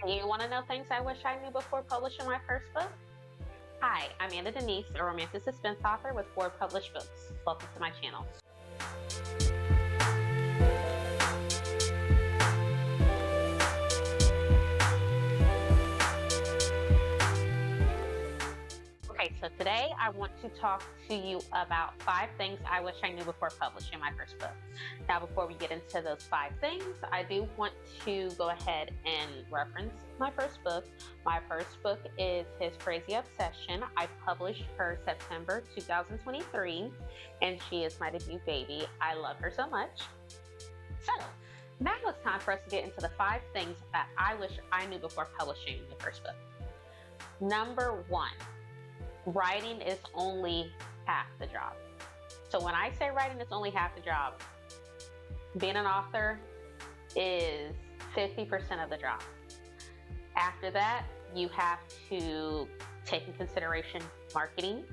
You want to know things I wish I knew before publishing my first book? Hi, I'm Ana Denise, a romantic suspense author with 4 published books. Welcome to my channel. Okay, so today I want to talk to you about 5 things I wish I knew before publishing my first book. Now, before we get into those 5 things, I do want to go ahead and reference my first book. My first book is His Crazy Obsession. I published her September 2023, and she is my debut baby. I love her so much. So, now it's time for us to get into the 5 things that I wish I knew before publishing the first book. Number 1. Writing is only half the job. So when I say writing is only half the job, being an author is 50% of the job. After that, you have to take in consideration marketing,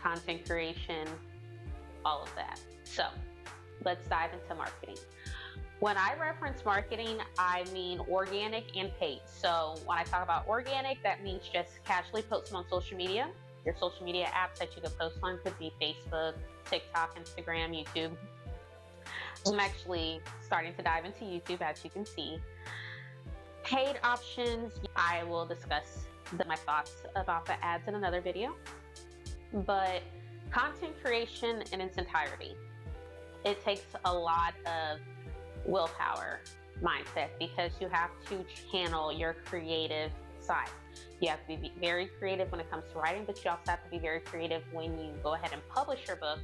content creation, all of that. So let's dive into marketing. When I reference marketing, I mean organic and paid. So when I talk about organic, that means just casually posting on social media. Your social media apps that you can post on could be Facebook, TikTok, Instagram, YouTube. I'm actually starting to dive into YouTube, as you can see. Paid options, I will discuss my thoughts about the ads in another video. But content creation in its entirety, it takes a lot of willpower mindset because you have to channel your creative side. You have to be very creative when it comes to writing, but you also have to be very creative when you go ahead and publish your book.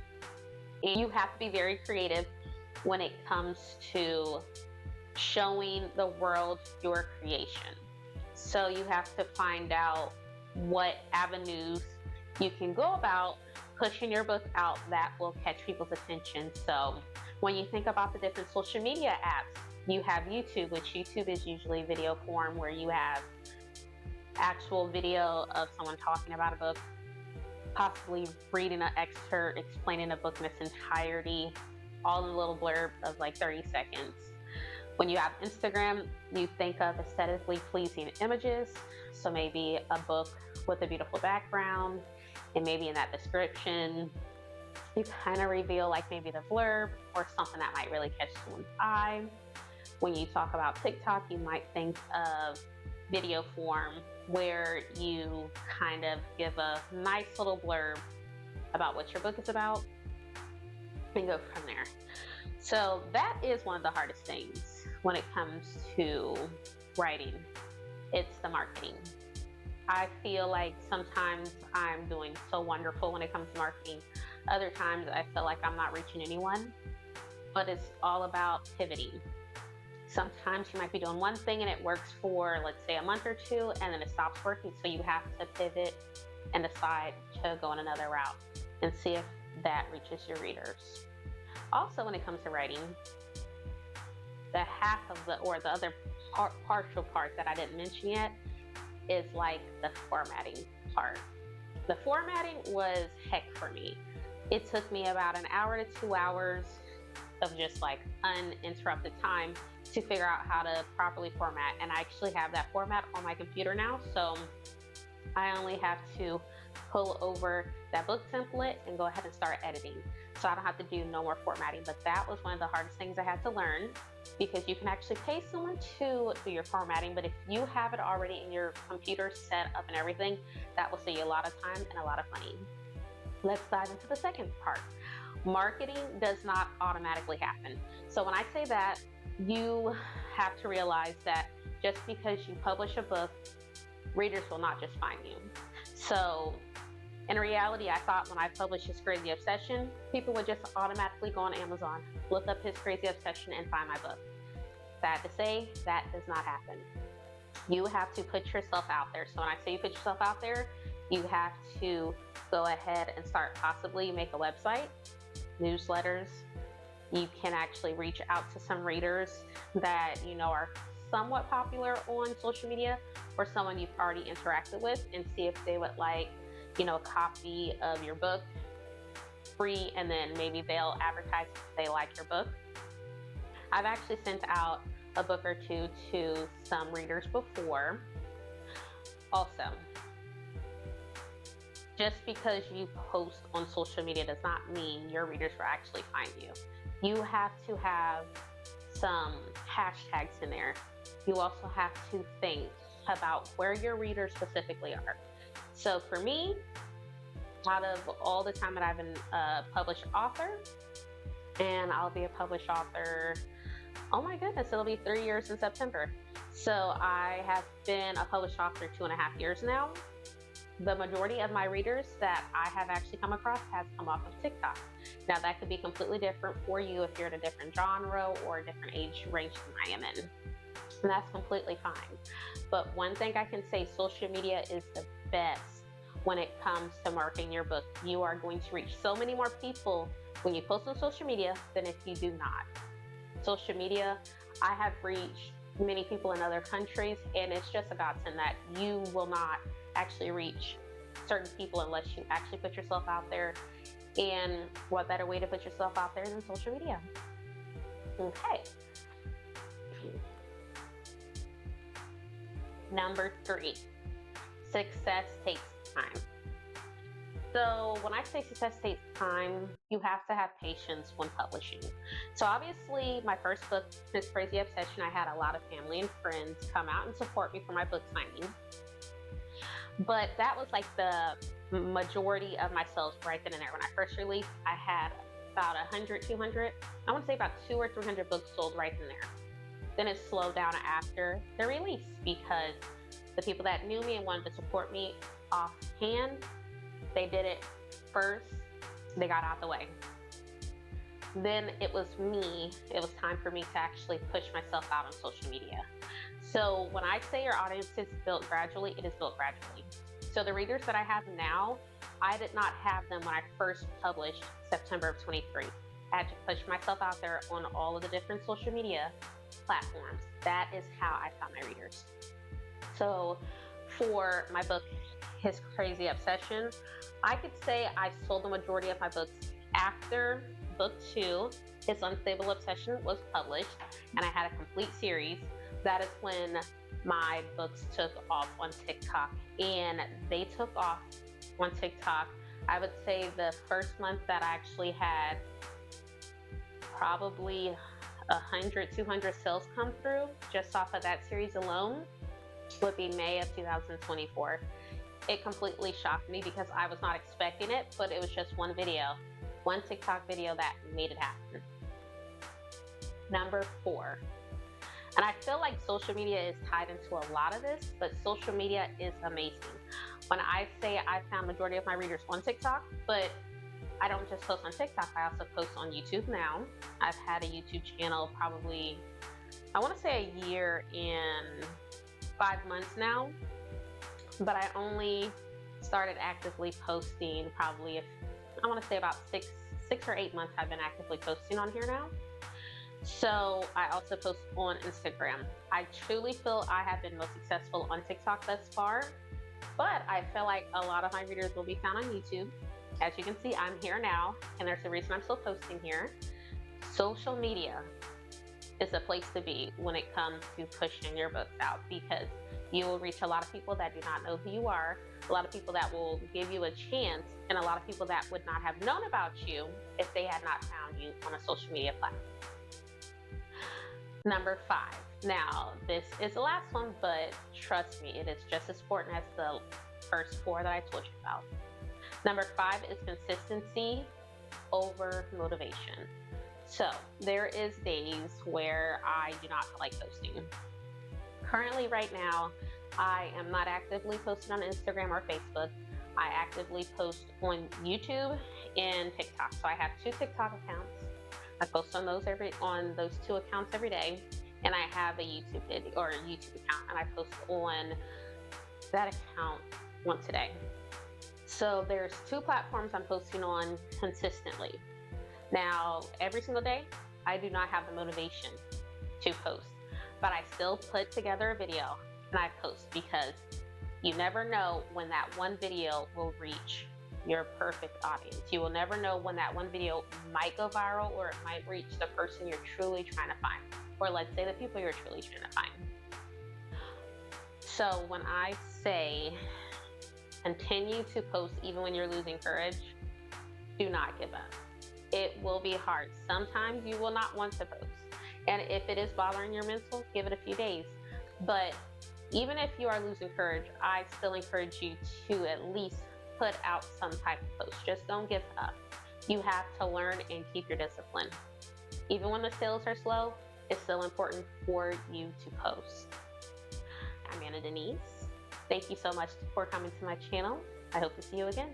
And you have to be very creative when it comes to showing the world your creation. So you have to find out what avenues you can go about pushing your book out that will catch people's attention. So when you think about the different social media apps, you have YouTube, which YouTube is usually video form where you have actual video of someone talking about a book, possibly reading an excerpt, explaining a book in its entirety, all in a little blurb of like 30 seconds. When you have Instagram, you think of aesthetically pleasing images. So maybe a book with a beautiful background, and maybe in that description, you kind of reveal like maybe the blurb or something that might really catch someone's eye. When you talk about TikTok, you might think of video form where you kind of give a nice little blurb about what your book is about and go from there. So that is one of the hardest things when it comes to writing. It's the marketing. I feel like sometimes I'm doing so wonderful when it comes to marketing. Other times I feel like I'm not reaching anyone, but it's all about pivoting. Sometimes you might be doing one thing and it works for, let's say, a month or two, and then it stops working. So you have to pivot and decide to go in another route and see if that reaches your readers. Also, when it comes to writing, the half of the other partial part that I didn't mention yet is like the formatting part. The formatting was heck for me. It took me about an hour to 2 hours of just like uninterrupted time to figure out how to properly format. And I actually have that format on my computer now. So I only have to pull over that book template and go ahead and start editing. So I don't have to do no more formatting. But that was one of the hardest things I had to learn, because you can actually pay someone to do your formatting, but if you have it already in your computer set up and everything, that will save you a lot of time and a lot of money. Let's dive into the second part. Marketing does not automatically happen. So when I say that, you have to realize that just because you publish a book, readers will not just find you. So in reality, I thought when I published His Crazy Obsession, people would just automatically go on Amazon, look up His Crazy Obsession, and find my book. Sad to say, that does not happen. You have to put yourself out there. So when I say you put yourself out there, you have to go ahead and start possibly make a website, newsletters. You can actually reach out to some readers that you know are somewhat popular on social media or someone you've already interacted with, and see if they would like, you know, a copy of your book free, and then maybe they'll advertise if they like your book. I've actually sent out a book or two to some readers before. Also, just because you post on social media does not mean your readers will actually find you. You have to have some hashtags in there. You also have to think about where your readers specifically are. So for me, out of all the time that I've been a published author, and I'll be a published author, oh my goodness, it'll be 3 years in September. So I have been a published author 2.5 years now. The majority of my readers that I have actually come across has come off of TikTok. Now that could be completely different for you if you're in a different genre or a different age range than I am in. And that's completely fine. But one thing I can say, social media is the best when it comes to marketing your book. You are going to reach so many more people when you post on social media than if you do not. Social media, I have reached many people in other countries, and it's just a godsend that you will not actually reach certain people unless you actually put yourself out there. And what better way to put yourself out there than social media? Okay. Number 3, success takes time. So when I say success takes time, you have to have patience when publishing. So obviously my first book, This Crazy Obsession, I had a lot of family and friends come out and support me for my book signing. But that was like the majority of my sales right then and there. When I first released, I had about 100, 200, I want to say about 200 or 300 books sold right then and there. Then it slowed down after the release because the people that knew me and wanted to support me offhand, they did it first, they got out the way. Then it was time for me to actually push myself out on social media. So when I say your audience is built gradually, it is built gradually. So the readers that I have now, I did not have them when I first published September of 23. I had to push myself out there on all of the different social media platforms. That is how I found my readers. So for my book, His Crazy Obsession, I could say I sold the majority of my books after book 2, His Unstable Obsession, was published, and I had a complete series. That is when my books took off on TikTok, and they took off on TikTok. I would say the first month that I actually had probably 100, 200 sales come through just off of that series alone would be May of 2024. It completely shocked me because I was not expecting it, but it was just one TikTok video that made it happen. Number 4, and I feel like social media is tied into a lot of this, but social media is amazing. When I say I found majority of my readers on TikTok, but I don't just post on TikTok, I also post on YouTube now. I've had a YouTube channel probably, I want to say a year and 5 months now, but I only started actively posting probably, I want to say about six or 8 months I've been actively posting on here now. So I also post on Instagram. I truly feel I have been most successful on TikTok thus far, but I feel like a lot of my readers will be found on YouTube. As you can see, I'm here now, and there's a reason I'm still posting here. Social media is the place to be when it comes to pushing your books out, because you will reach a lot of people that do not know who you are, a lot of people that will give you a chance, and a lot of people that would not have known about you if they had not found you on a social media platform. Number 5. Now, this is the last one, but trust me, it is just as important as the first 4 that I told you about. Number 5 is consistency over motivation. So there is days where I do not feel like posting. Currently right now, I am not actively posting on Instagram or Facebook. I actively post on YouTube and TikTok. So I have 2 TikTok accounts. I post on those 2 accounts every day, and I have a YouTube video or a YouTube account, and I post on that account once a day. So there's 2 platforms I'm posting on consistently. Now, every single day, I do not have the motivation to post, but I still put together a video and I post, because you never know when that one video will reach your perfect audience. You will never know when that one video might go viral, or it might reach the person you're truly trying to find, or let's say the people you're truly trying to find. So when I say continue to post even when you're losing courage, do not give up. It will be hard. Sometimes you will not want to post. And if it is bothering your mental, give it a few days. But even if you are losing courage, I still encourage you to at least put out some type of post. Just don't give up. You have to learn and keep your discipline. Even when the sales are slow, it's still important for you to post. I'm Ana Denise. Thank you so much for coming to my channel. I hope to see you again.